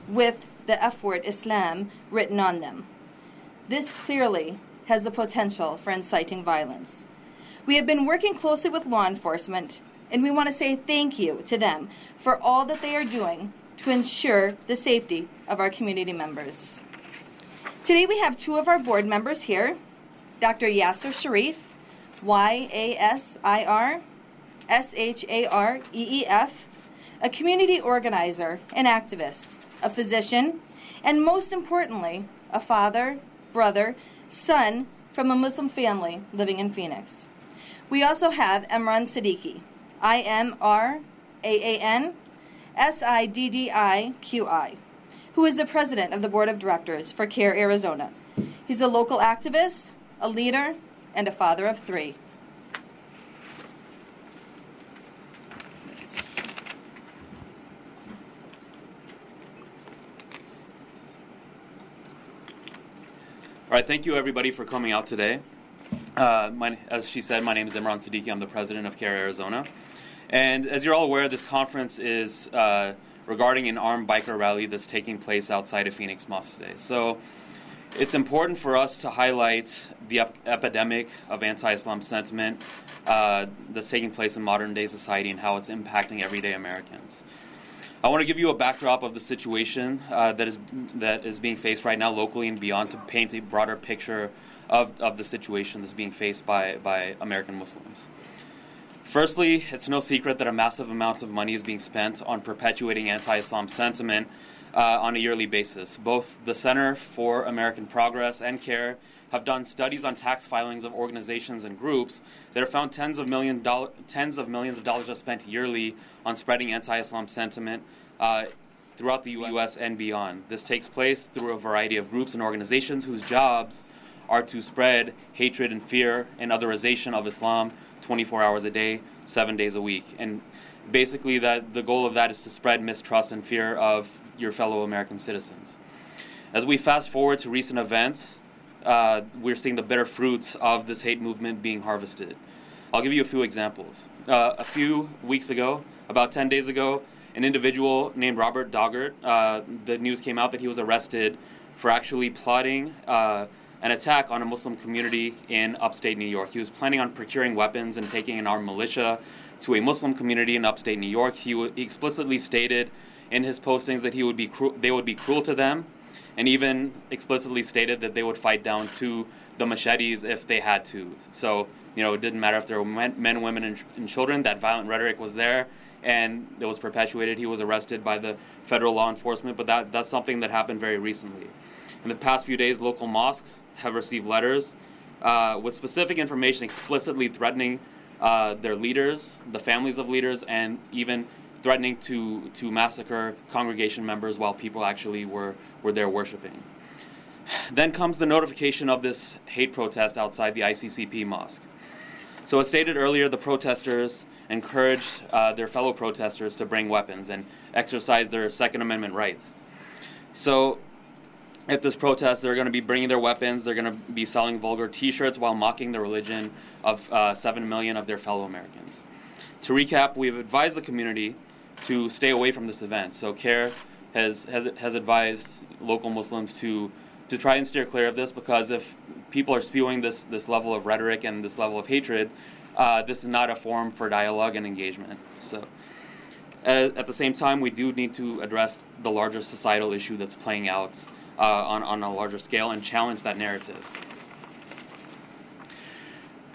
with the F word Islam written on them. This clearly has the potential for inciting violence. We have been working closely with law enforcement, and we want to say thank you to them for all that they are doing to ensure the safety of our community members. Today we have two of our board members here, Dr. Yasser Sharif, Y-A-S-I-R, S-H-A-R-E-E-F, a community organizer and activist, a physician, and most importantly, a father, brother, son from a Muslim family living in Phoenix. We also have Imran Siddiqui, I-M-R-A-A-N-S-I-D-D-I-Q-I, who is the president of the board of directors for CAIR Arizona. He's a local activist, a leader, and a father of three. All right, thank you everybody for coming out today. As she said, my name is Imran Siddiqui. I'm the president of CAIR Arizona. And as you're all aware, this conference is regarding an armed biker rally that's taking place outside of Phoenix Mosque today. So it's important for us to highlight the epidemic of anti-Islam sentiment that's taking place in modern day society and how it's impacting everyday Americans. I want to give you a backdrop of the situation that is being faced right now locally and beyond to paint a broader picture of the situation that's being faced by American Muslims. Firstly, it's no secret that a massive amount of money is being spent on perpetuating anti-Islam sentiment on a yearly basis. Both the Center for American Progress and CAIR have done studies on tax filings of organizations and groups that have found tens of millions of dollars are spent yearly on spreading anti-Islam sentiment throughout the U.S. and beyond. This takes place through a variety of groups and organizations whose jobs are to spread hatred and fear and otherization of Islam 24 hours a day, 7 days a week. And basically the goal of that is to spread mistrust and fear of your fellow American citizens. As we fast forward to recent events, we're seeing the bitter fruits of this hate movement being harvested. I'll give you a few examples. A few weeks ago, about 10 days ago, an individual named Robert Doggart, the news came out that he was arrested for actually plotting an attack on a Muslim community in upstate New York. He was planning on procuring weapons and taking an armed militia to a Muslim community in upstate New York. He explicitly stated in his postings that they would be cruel to them, and even explicitly stated that they would fight down to the machetes if they had to. So, it didn't matter if there were men, women, and children. That violent rhetoric was there, and it was perpetuated. He was arrested by the federal law enforcement, but that's something that happened very recently. In the past few days, local mosques have received letters with specific information explicitly threatening their leaders, the families of leaders, and even threatening to massacre congregation members while people actually were there worshiping. Then comes the notification of this hate protest outside the ICCP mosque. So as stated earlier, the protesters encouraged their fellow protesters to bring weapons and exercise their Second Amendment rights. So at this protest, they're going to be bringing their weapons, they're going to be selling vulgar t-shirts while mocking the religion of 7 million of their fellow Americans. To recap, we've advised the community to stay away from this event. So CAIR has advised local Muslims to try and steer clear of this, because if people are spewing this level of rhetoric and this level of hatred, this is not a forum for dialogue and engagement. So at the same time, we do need to address the larger societal issue that's playing out on a larger scale and challenge that narrative.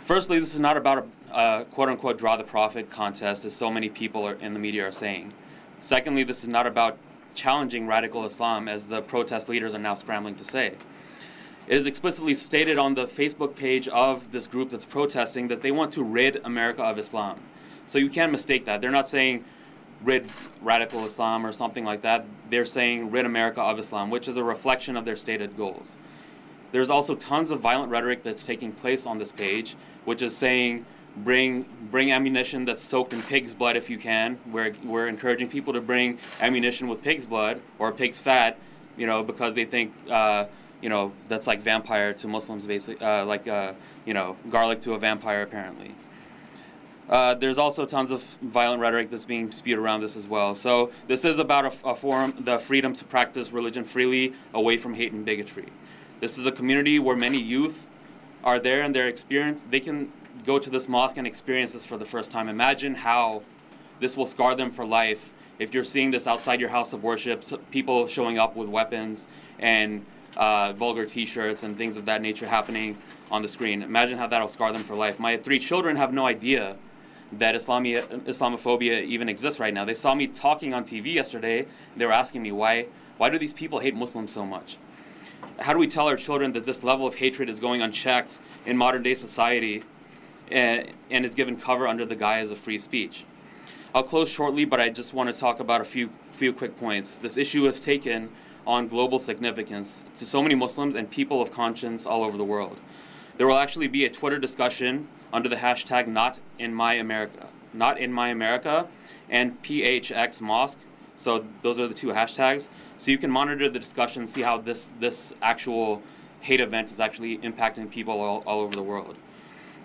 Firstly, this is not about a quote-unquote draw the profit contest, as so many people in the media are saying. Secondly, this is not about challenging radical Islam, as the protest leaders are now scrambling to say. It is explicitly stated on the Facebook page of this group that's protesting that they want to rid America of Islam. So you can't mistake that. They're not saying rid radical Islam or something like that. They're saying rid America of Islam, which is a reflection of their stated goals. There's also tons of violent rhetoric that's taking place on this page, which is saying bring ammunition that's soaked in pig's blood if you can. We're encouraging people to bring ammunition with pig's blood or pig's fat, because they think that's like vampire to Muslims, basically, garlic to a vampire, apparently. There's also tons of violent rhetoric that's being spewed around this as well. So this is about a forum, the freedom to practice religion freely, away from hate and bigotry. This is a community where many youth are there and they can go to this mosque and experience this for the first time. Imagine how this will scar them for life if you're seeing this outside your house of worship, people showing up with weapons and vulgar t-shirts and things of that nature happening on the screen. Imagine how that'll scar them for life. My 3 children have no idea that Islamophobia even exists right now. They saw me talking on TV yesterday. They were asking me, why do these people hate Muslims so much? How do we tell our children that this level of hatred is going unchecked in modern day society and is given cover under the guise of free speech? I'll close shortly, but I just want to talk about a few quick points. This issue has taken on global significance to so many Muslims and people of conscience all over the world. There will actually be a Twitter discussion under the hashtag Not in My America and PHX Mosque. So those are the 2 hashtags. So you can monitor the discussion, see how this actual hate event is actually impacting people all over the world.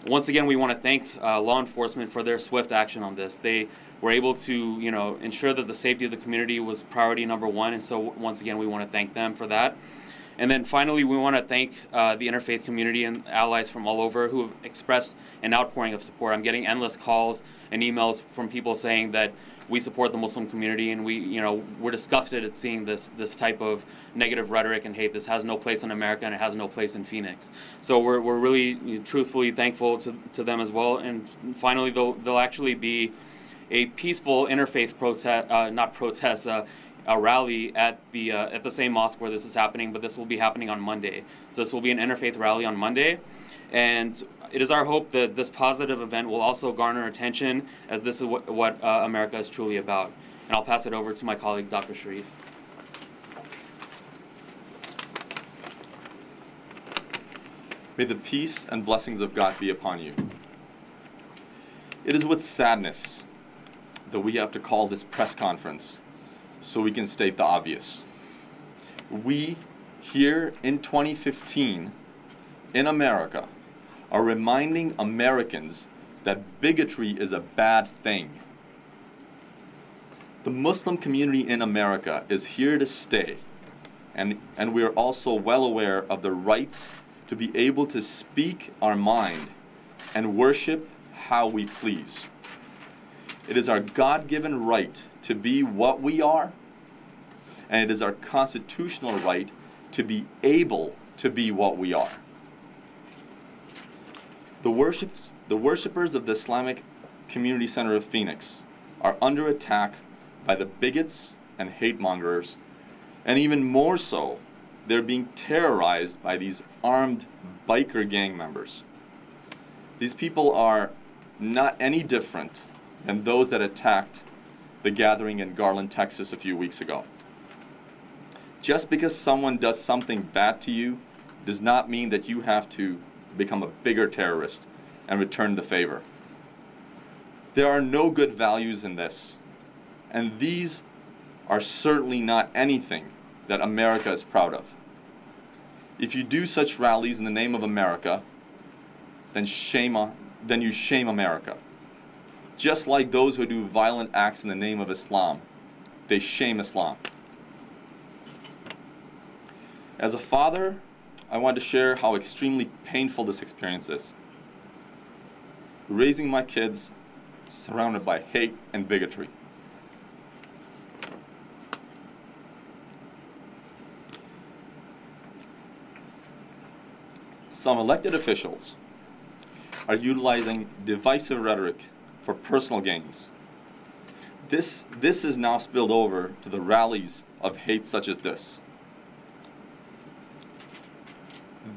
Once again, we want to thank law enforcement for their swift action on this. They were able to, ensure that the safety of the community was priority number 1, and so once again, we want to thank them for that. And then finally, we want to thank the interfaith community and allies from all over who have expressed an outpouring of support. I'm getting endless calls and emails from people saying that we support the Muslim community, and we're disgusted at seeing this type of negative rhetoric and hate. This has no place in America, and it has no place in Phoenix. So we're really truthfully thankful to them as well. And finally, there'll actually be a peaceful interfaith a rally at the same mosque where this is happening, but this will be happening on Monday. So this will be an interfaith rally on Monday, and it is our hope that this positive event will also garner attention, as this is what America is truly about. And I'll pass it over to my colleague, Dr. Sharif. May the peace and blessings of God be upon you. It is with sadness that we have to call this press conference so we can state the obvious. We, here in 2015, in America, are reminding Americans that bigotry is a bad thing. The Muslim community in America is here to stay, and we are also well aware of the rights to be able to speak our mind and worship how we please. It is our God-given right to be what we are, and it is our constitutional right to be able to be what we are. The worshipers of the Islamic Community Center of Phoenix are under attack by the bigots and hate mongers, and even more so, they're being terrorized by these armed biker gang members. These people are not any different than those that attacked the gathering in Garland, Texas a few weeks ago. Just because someone does something bad to you does not mean that you have to become a bigger terrorist and return the favor. There are no good values in this, and these are certainly not anything that America is proud of. If you do such rallies in the name of America, then you shame America. Just like those who do violent acts in the name of Islam, they shame Islam. As a father, I want to share how extremely painful this experience is. Raising my kids surrounded by hate and bigotry. Some elected officials are utilizing divisive rhetoric for personal gains. This is now spilled over to the rallies of hate such as this.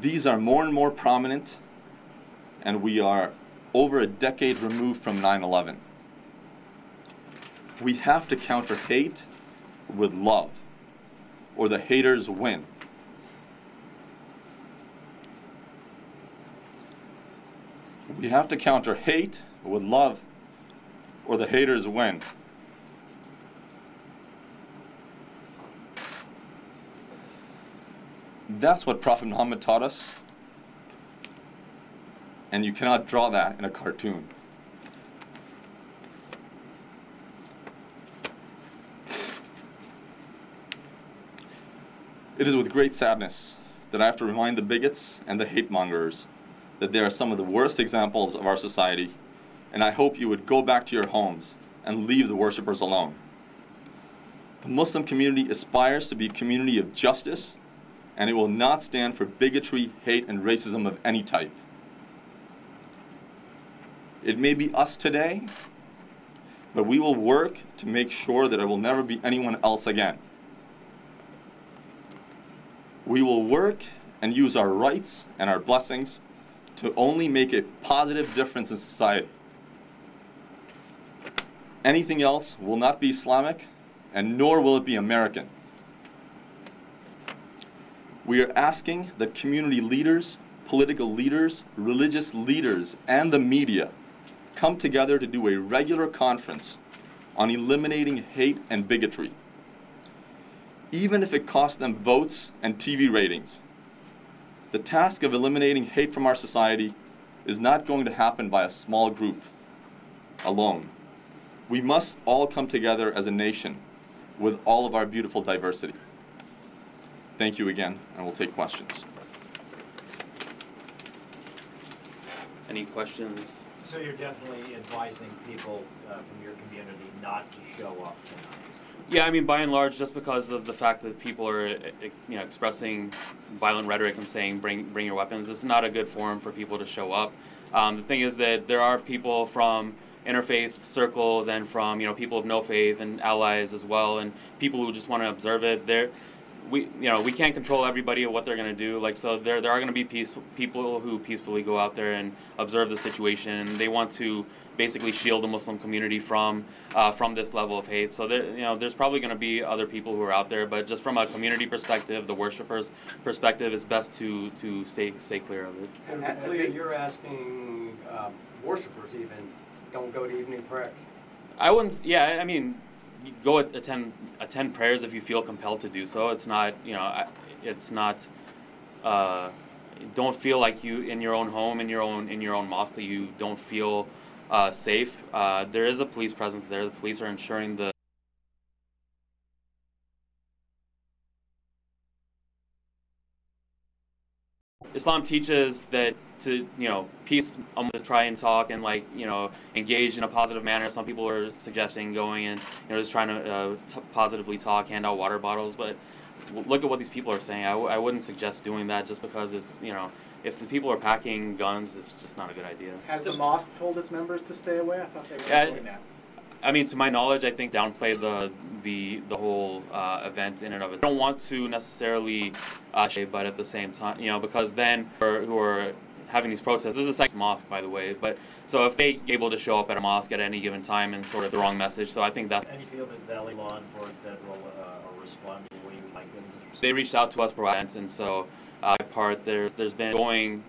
These are more and more prominent, and we are over a decade removed from 9/11. We have to counter hate with love, or the haters win. We have to counter hate with love, or the haters win. That's what Prophet Muhammad taught us, and you cannot draw that in a cartoon. It is with great sadness that I have to remind the bigots and the hate mongers that they are some of the worst examples of our society, and I hope you would go back to your homes and leave the worshipers alone. The Muslim community aspires to be a community of justice, and it will not stand for bigotry, hate, and racism of any type. It may be us today, but we will work to make sure that it will never be anyone else again. We will work and use our rights and our blessings to only make a positive difference in society. Anything else will not be Islamic, and nor will it be American. We are asking that community leaders, political leaders, religious leaders, and the media come together to do a regular conference on eliminating hate and bigotry, even if it costs them votes and TV ratings. The task of eliminating hate from our society is not going to happen by a small group alone. We must all come together as a nation with all of our beautiful diversity. Thank you again, and we'll take questions. Any questions? So you're definitely advising people from your community not to show up tonight? Yeah, I mean, by and large, just because of the fact that people are, expressing violent rhetoric and saying bring your weapons, this is not a good forum for people to show up. The thing is that there are people from interfaith circles and from people of no faith and allies as well, and people who just want to observe it. We can't control everybody of what they're going to do. There are going to be people who peacefully go out there and observe the situation. They want to basically shield the Muslim community from this level of hate. So there's probably going to be other people who are out there, but just from a community perspective, the worshipers' perspective, it's best to stay clear of it. And you're asking worshipers even don't go to evening prayers. I wouldn't. Yeah, I mean, you go attend prayers if you feel compelled to do so. It's not, it's not. Don't feel like you in your own home, in your own mosque, that you don't feel safe. There is a police presence there. The police are ensuring the. Islam teaches that to peace, to try and talk and engage in a positive manner. Some people are suggesting going and just trying to positively talk, hand out water bottles. But look at what these people are saying. I wouldn't suggest doing that just because it's if the people are packing guns, it's just not a good idea. Has the mosque told its members to stay away? I thought they were doing that. I mean, to my knowledge, I think downplay the whole event in and of it. I don't want to necessarily, but at the same time, because then who are having these protests. This is a second mosque, by the way. But so if they able to show up at a mosque at any given time and sort of the wrong message, so I think that's. And you feel that Valley law enforcement federal are responding the way you would like them to? They reached out to us, and so there's been going.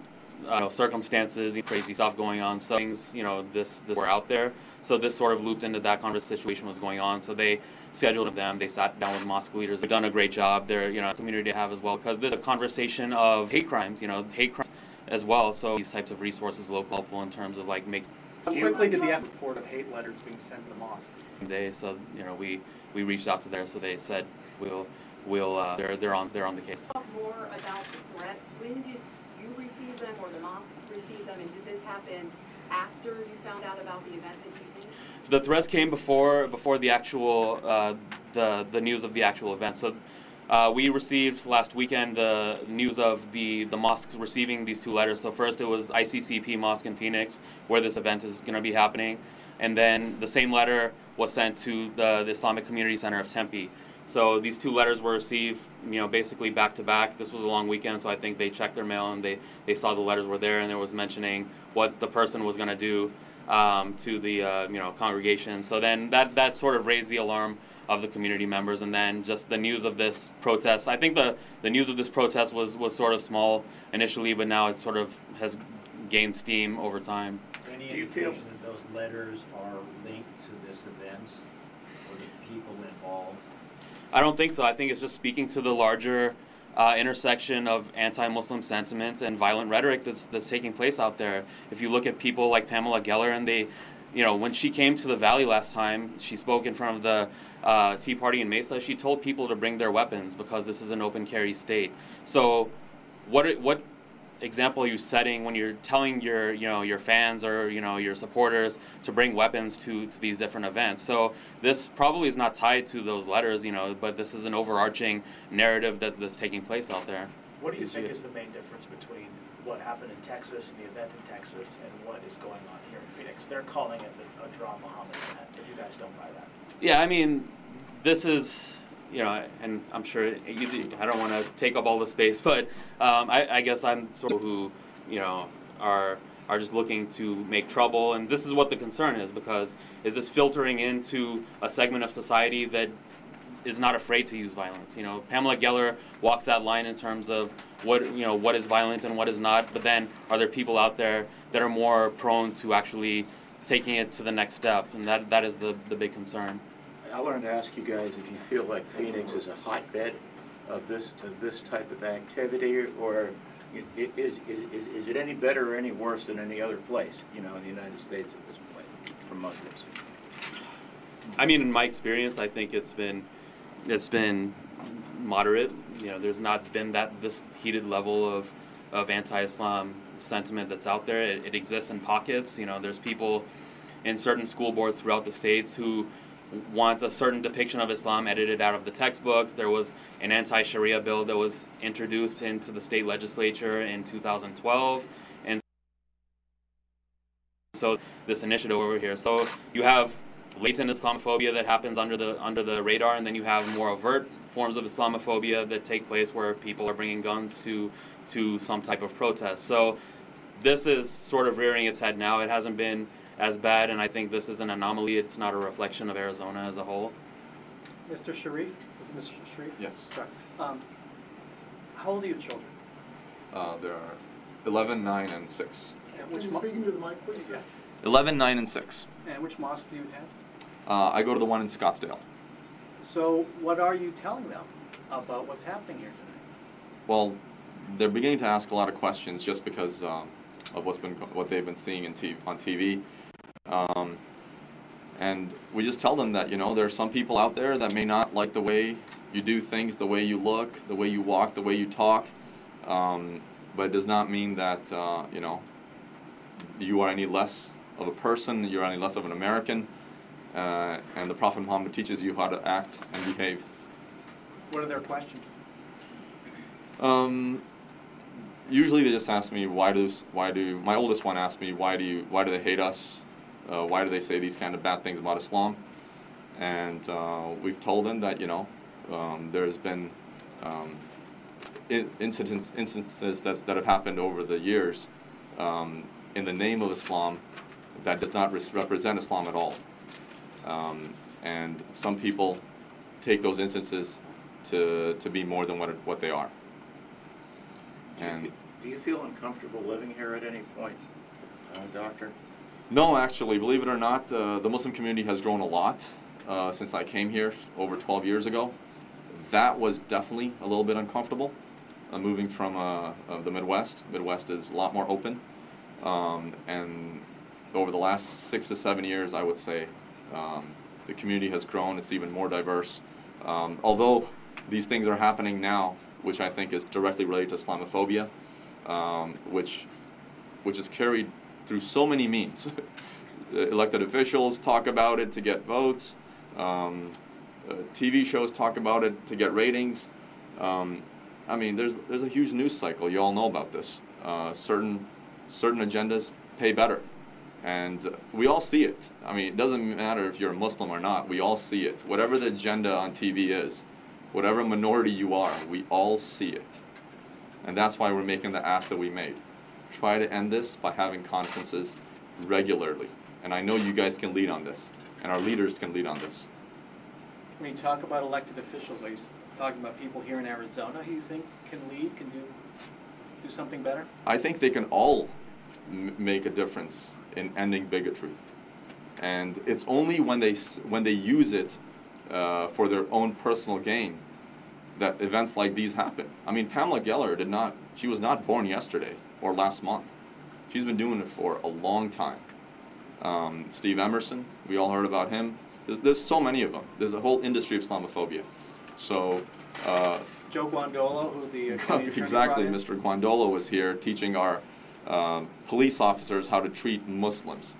Circumstances, crazy stuff going on. So things, this were out there. So this sort of looped into that kind of situation was going on. So they scheduled them. They sat down with mosque leaders. They've done a great job. They're, community to have as well, because there's a conversation of hate crimes, hate crimes as well. So these types of resources local helpful in terms of making. How quickly did the report of hate letters being sent to the mosques? So we reached out to there. So they said they're on the case. Talk more about the threats. When did you receive them or the mosques receive them, and did this happen after you found out about the event this evening? The threats came before the actual the news of the actual event. So we received last weekend the news of the mosques receiving these two letters. So first it was ICCP Mosque in Phoenix, where this event is going to be happening, and then the same letter was sent to the Islamic Community Center of Tempe. So these two letters were received, basically back to back. This was a long weekend, so I think they checked their mail and they saw the letters were there, and there was mentioning what the person was going to do to the congregation. So then that sort of raised the alarm of the community members, and then just the news of this protest. I think the news of this protest was sort of small initially, but now it sort of has gained steam over time. Any indication that those letters are linked to this event or the people involved? I don't think so. I think it's just speaking to the larger intersection of anti-Muslim sentiments and violent rhetoric that's taking place out there. If you look at people like Pamela Geller, and when she came to the Valley last time, she spoke in front of the Tea Party in Mesa. She told people to bring their weapons because this is an open carry state. So what example are you setting when you're telling your fans or your supporters to bring weapons to these different events? So this probably is not tied to those letters, but this is an overarching narrative that's taking place out there. What do you think is the main difference between what happened in Texas and the event in Texas and what is going on here in Phoenix? They're calling it a draw Muhammad event, but you guys don't buy that. Yeah, I mean, this is, and I'm sure I don't want to take up all the space, but I guess I'm sort of who, are just looking to make trouble, and this is what the concern is, because is this filtering into a segment of society that is not afraid to use violence? Pamela Geller walks that line in terms of what is violent and what is not, but then are there people out there that are more prone to actually taking it to the next step, and that is the big concern. I wanted to ask you guys if you feel like Phoenix is a hotbed of this type of activity, or is it any better or any worse than any other place, in the United States at this point for Muslims? I mean, in my experience, I think it's been moderate. There's not been this heated level of anti-Islam sentiment that's out there. It exists in pockets. There's people in certain school boards throughout the states who want a certain depiction of Islam edited out of the textbooks. There was an anti-Sharia bill that was introduced into the state legislature in 2012, and so this initiative over here. So you have latent Islamophobia that happens under the radar, and then you have more overt forms of Islamophobia that take place where people are bringing guns to some type of protest. So this is sort of rearing its head now. It hasn't been as bad, and I think this is an anomaly. It's not a reflection of Arizona as a whole. Mr. Sharif? Is it Mr. Sharif? Yes. Sorry. How old are your children? There are 11, 9, and 6. Which Can you speak into the mic, please? Yeah. 11, 9, and 6. And which mosque do you attend? I go to the one in Scottsdale. So what are you telling them about what's happening here tonight? Well, they're beginning to ask a lot of questions just because of what they've been seeing on TV. And we just tell them that, there are some people out there that may not like the way you do things, the way you look, the way you walk, the way you talk. But it does not mean that, you are any less of a person, you're any less of an American. And the Prophet Muhammad teaches you how to act and behave. What are their questions? Usually they just ask me, my oldest one asked me, why do they hate us? Why do they say these kind of bad things about Islam? And we've told them that, there's been instances that have happened over the years in the name of Islam that does not represent Islam at all. And some people take those instances to be more than what they are. Do you feel uncomfortable living here at any point, Doctor? No, actually, believe it or not, the Muslim community has grown a lot since I came here over 12 years ago. That was definitely a little bit uncomfortable, moving from the Midwest. Midwest is a lot more open. And over the last 6 to 7 years, I would say, the community has grown. It's even more diverse. Although these things are happening now, which I think is directly related to Islamophobia, which is carried through so many means. Elected officials talk about it to get votes. TV shows talk about it to get ratings. I mean, there's a huge news cycle. You all know about this. Certain agendas pay better. And we all see it. I mean, it doesn't matter if you're a Muslim or not. We all see it. Whatever the agenda on TV is, whatever minority you are, we all see it. And that's why we're making the ask that we made. Try to end this by having conferences regularly. And I know you guys can lead on this, and our leaders can lead on this. When you talk about elected officials, are you talking about people here in Arizona who you think can lead, can do something better? I think they can all make a difference in ending bigotry. And it's only when they use it for their own personal gain that events like these happen. I mean, Pamela Geller was not born yesterday or last month. She's been doing it for a long time. Steve Emerson, we all heard about him. There's so many of them. There's a whole industry of Islamophobia. So Joe Guandolo, who the county attorney exactly, brought in. Mr. Guandolo was here teaching our police officers how to treat Muslims.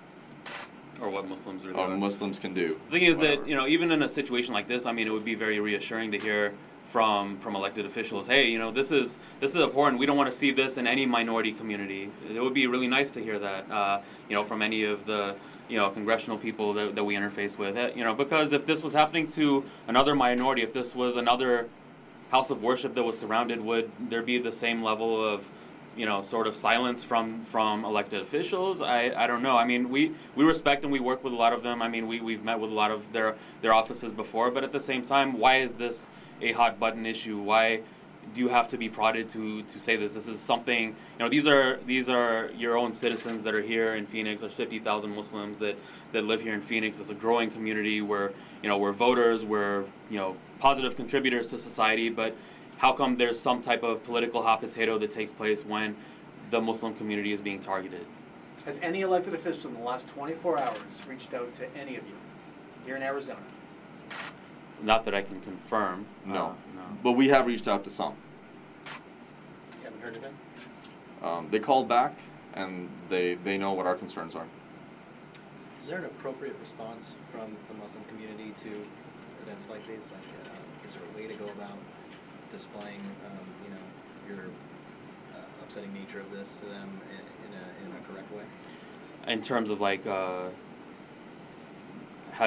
Or what Muslims are Or doing. Muslims can do. The thing is whatever. that, you know, even in a situation like this, I mean, it would be very reassuring to hear from elected officials, hey, you know, this is important. We don't want to see this in any minority community. It would be really nice to hear that, you know, from any of the, you know, congressional people that we interface with. You know, because if this was happening to another minority, if this was another house of worship that was surrounded, would there be the same level of, you know, sort of silence from elected officials? I don't know. I mean, we respect and we work with a lot of them. I mean, we've met with a lot of their offices before, but at the same time, why is this a hot button issue? Why do you have to be prodded to say this? This is something, you know, these are your own citizens that are here in Phoenix. There's 50,000 Muslims that live here in Phoenix. It's a growing community where, you know, we're voters, we're, you know, positive contributors to society, but how come there's some type of political hot potato that takes place when the Muslim community is being targeted? Has any elected official in the last 24 hours reached out to any of you here in Arizona? Not that I can confirm. No. No. But we have reached out to some. You haven't heard of him? They called back, and they know what our concerns are. Is there an appropriate response from the Muslim community to events like these? Like, is there a way to go about displaying, you know, your upsetting nature of this to them in a correct way? In terms of like, how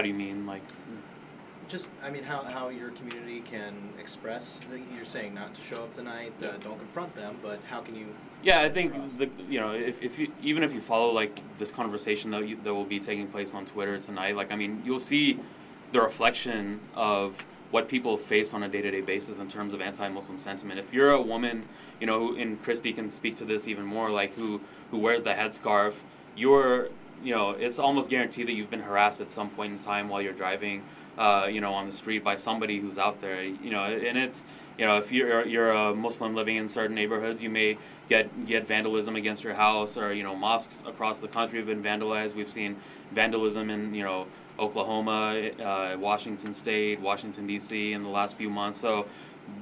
do you mean, like? Just, I mean, how your community can express. You're saying not to show up tonight, don't confront them, but how can you? Yeah, I think you know, if you even if you follow like this conversation that will be taking place on Twitter tonight, like I mean, you'll see the reflection of what people face on a day-to-day basis in terms of anti-Muslim sentiment. If you're a woman, you know, and Christy can speak to this even more, like who wears the headscarf, you know, it's almost guaranteed that you've been harassed at some point in time while you're driving, you know, on the street by somebody who's out there, you know, and it's, you know, if you're a Muslim living in certain neighborhoods, you may get vandalism against your house, or, you know, mosques across the country have been vandalized. We've seen vandalism in, you know, Oklahoma, Washington State, Washington, D.C. in the last few months. So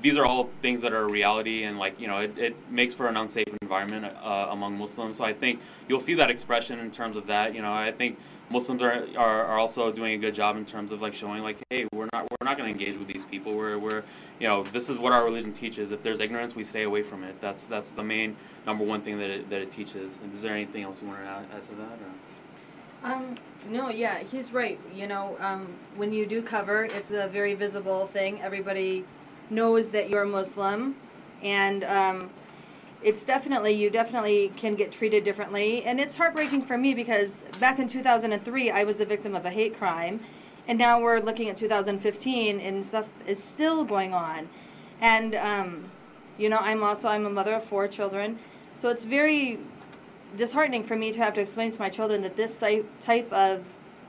these are all things that are a reality, and like, you know, it makes for an unsafe environment among Muslims. So I think you'll see that expression in terms of that. You know, I think Muslims are also doing a good job in terms of like showing like, hey, we're not going to engage with these people. We're you know, this is what our religion teaches. If there's ignorance, we stay away from it. That's the main number one thing that it teaches. Is there anything else you want to add to that? Or? No, yeah, he's right. You know, when you do cover, it's a very visible thing. Everybody knows that you're Muslim, and you definitely can get treated differently. And it's heartbreaking for me because back in 2003, I was a victim of a hate crime, and now we're looking at 2015, and stuff is still going on. And you know, I'm a mother of 4 children, so it's very disheartening for me to have to explain to my children that this type of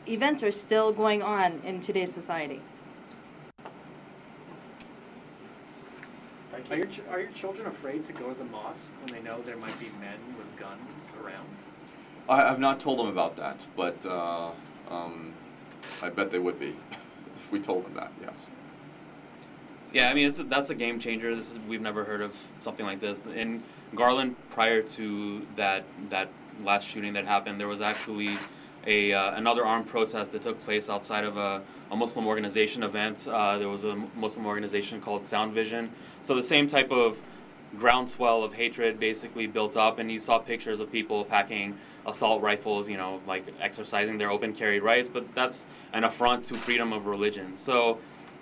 events are still going on in today's society. Are your children afraid to go to the mosque when they know there might be men with guns around? I've not told them about that, but I bet they would be if we told them that, yes. Yeah, I mean, that's a game changer. We've never heard of something like this. In Garland, prior to that last shooting that happened, there was actually another armed protest that took place outside of a Muslim organization event. There was a Muslim organization called Sound Vision. So the same type of groundswell of hatred basically built up, and you saw pictures of people packing assault rifles, you know, like exercising their open carry rights, but that's an affront to freedom of religion. So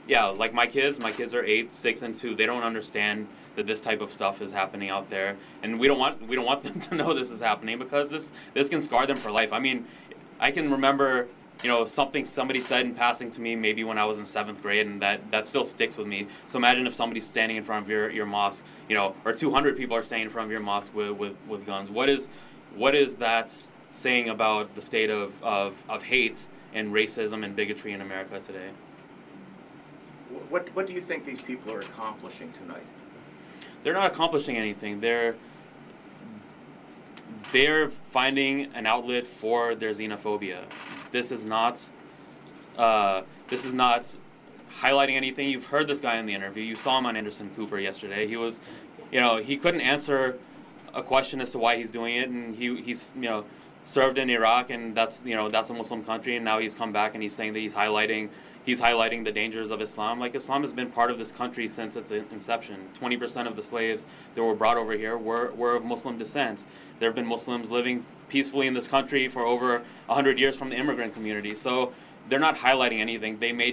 yeah, like my kids are 8, 6, and 2. They don't understand that this type of stuff is happening out there, and we don't want them to know this is happening, because this can scar them for life. I mean, I can remember, you know, something somebody said in passing to me maybe when I was in 7th grade, and that still sticks with me. So imagine if somebody's standing in front of your mosque, you know, or 200 people are standing in front of your mosque with guns. What is that saying about the state of hate and racism and bigotry in America today? What do you think these people are accomplishing tonight? They're not accomplishing anything. they're finding an outlet for their xenophobia. This is not highlighting anything. You've heard this guy in the interview. You saw him on Anderson Cooper yesterday. He was, he couldn't answer a question as to why he's doing it, and he's served in Iraq, and that's a Muslim country, and now he's come back and he's saying that he's highlighting the dangers of Islam. Like, Islam has been part of this country since its inception. 20% of the slaves that were brought over here were of Muslim descent. There have been Muslims living peacefully in this country for over 100 years from the immigrant community. So they're not highlighting anything. They may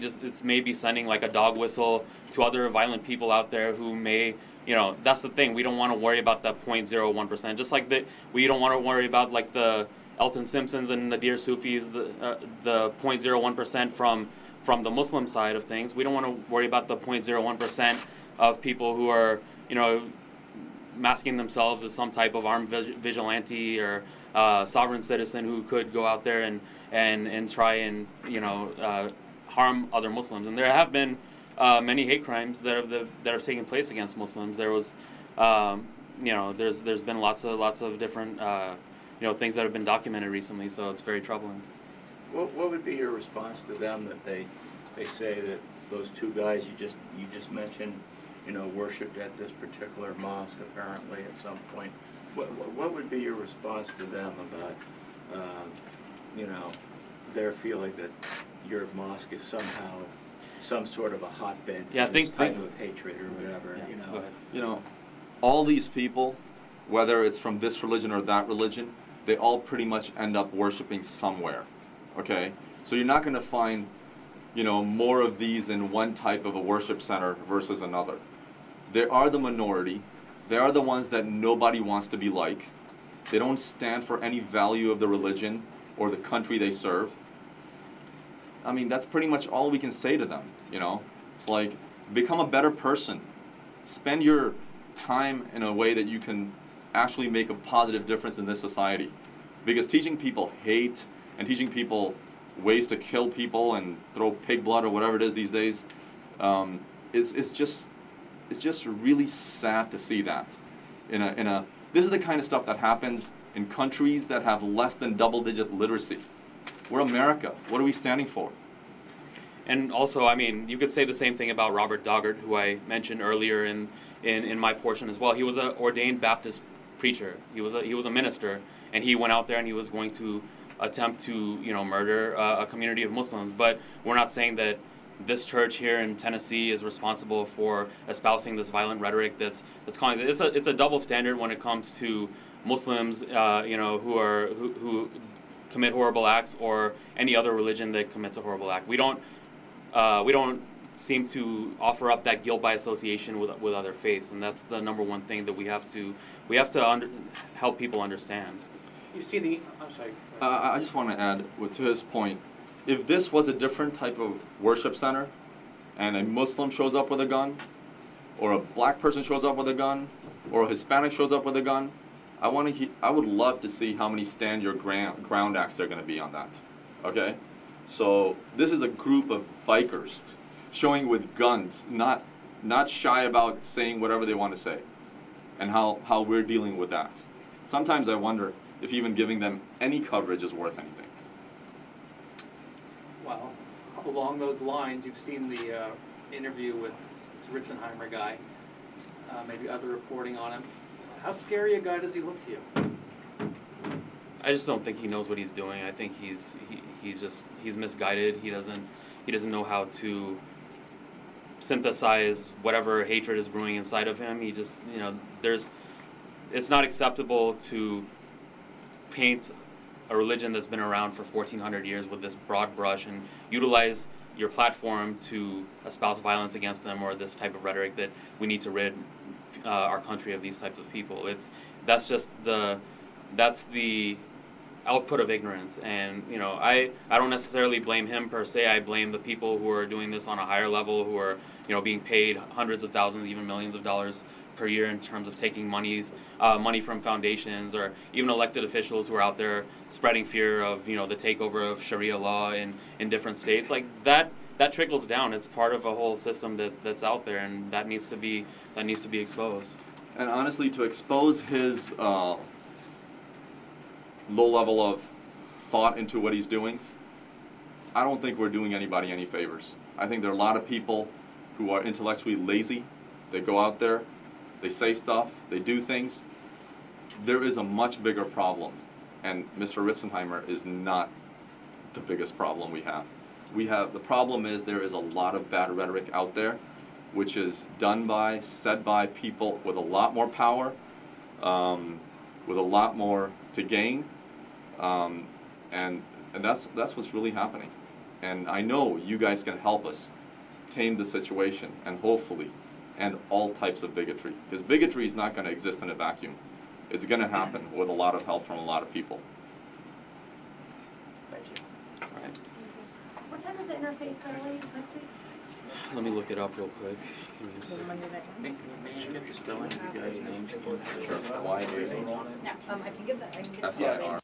be sending like a dog whistle to other violent people out there who may, that's the thing. We don't want to worry about the 0.01%. Just like we don't want to worry about like the Elton Simpsons and Nadir Sufis, the 0.01% from the Muslim side of things. We don't want to worry about the 0.01% of people who are, masking themselves as some type of armed vigilante or sovereign citizen who could go out there and try and harm other Muslims. And there have been many hate crimes that have taken place against Muslims. There was there's been lots of different things that have been documented recently. So it's very troubling. What would be your response to them that they say that those two guys you just mentioned, worshipped at this particular mosque apparently at some point? What would be your response to them about their feeling that your mosque is somehow some sort of a hotbed for this type of hatred or whatever? Go ahead. All these people, whether it's from this religion or that religion, they all pretty much end up worshiping somewhere. Okay, so you're not going to find, more of these in one type of a worship center versus another. There are the minority. They are the ones that nobody wants to be like. They don't stand for any value of the religion or the country they serve. I mean, that's pretty much all we can say to them, It's like, become a better person. Spend your time in a way that you can actually make a positive difference in this society. Because teaching people hate and teaching people ways to kill people and throw pig blood or whatever it is these days, it's just really sad to see that. This is the kind of stuff that happens in countries that have less than double-digit literacy. We're America. What are we standing for? And also, I mean, you could say the same thing about Robert Doggart, who I mentioned earlier in my portion as well. He was an ordained Baptist preacher. He was a minister, and he went out there and he was going to attempt to murder a community of Muslims. But we're not saying that this church here in Tennessee is responsible for espousing this violent rhetoric that's calling it. It's a double standard when it comes to Muslims, who commit horrible acts, or any other religion that commits a horrible act. We don't seem to offer up that guilt by association with other faiths, and that's the number one thing that we have to help people understand. You see the, I'm sorry. I just want to add to his point. If this was a different type of worship center, and a Muslim shows up with a gun, or a black person shows up with a gun, or a Hispanic shows up with a gun, I would love to see how many stand your ground acts there are going to be on that. Okay, so this is a group of bikers showing with guns, not shy about saying whatever they want to say, and how we're dealing with that. Sometimes I wonder if even giving them any coverage is worth anything. Well, along those lines, you've seen the interview with this Ritzenheimer guy, maybe other reporting on him. How scary a guy does he look to you? I just don't think he knows what he's doing. I think he's misguided. He doesn't know how to synthesize whatever hatred is brewing inside of him. He just, it's not acceptable to paint a religion that's been around for 1,400 years with this broad brush and utilize your platform to espouse violence against them, or this type of rhetoric that we need to rid our country of these types of people. That's the output of ignorance, and I don't necessarily blame him per se. I blame the people who are doing this on a higher level, who are being paid hundreds of thousands, even millions of dollars per year in terms of taking money from foundations, or even elected officials who are out there spreading fear of the takeover of Sharia law in different states. Like that trickles down. It's part of a whole system that's out there, and that needs to be exposed. And honestly, to expose his low level of thought into what he's doing, I don't think we're doing anybody any favors. I think there are a lot of people who are intellectually lazy. They go out there, they say stuff, they do things. There is a much bigger problem, and Mr. Ritzenheimer is not the biggest problem we have. The problem is there is a lot of bad rhetoric out there, which is done by, said by people with a lot more power, with a lot more to gain, and that's what's really happening. And I know you guys can help us tame the situation and hopefully end all types of bigotry, because bigotry is not going to exist in a vacuum. It's going to happen with a lot of help from a lot of people. Thank you. All right. What time is the interfaith rally next week? Let me look it up real quick. Give me a Is it second. Monday night? May I get the spelling of you guys' names again? Sure. No, I can give that. I can get SIR.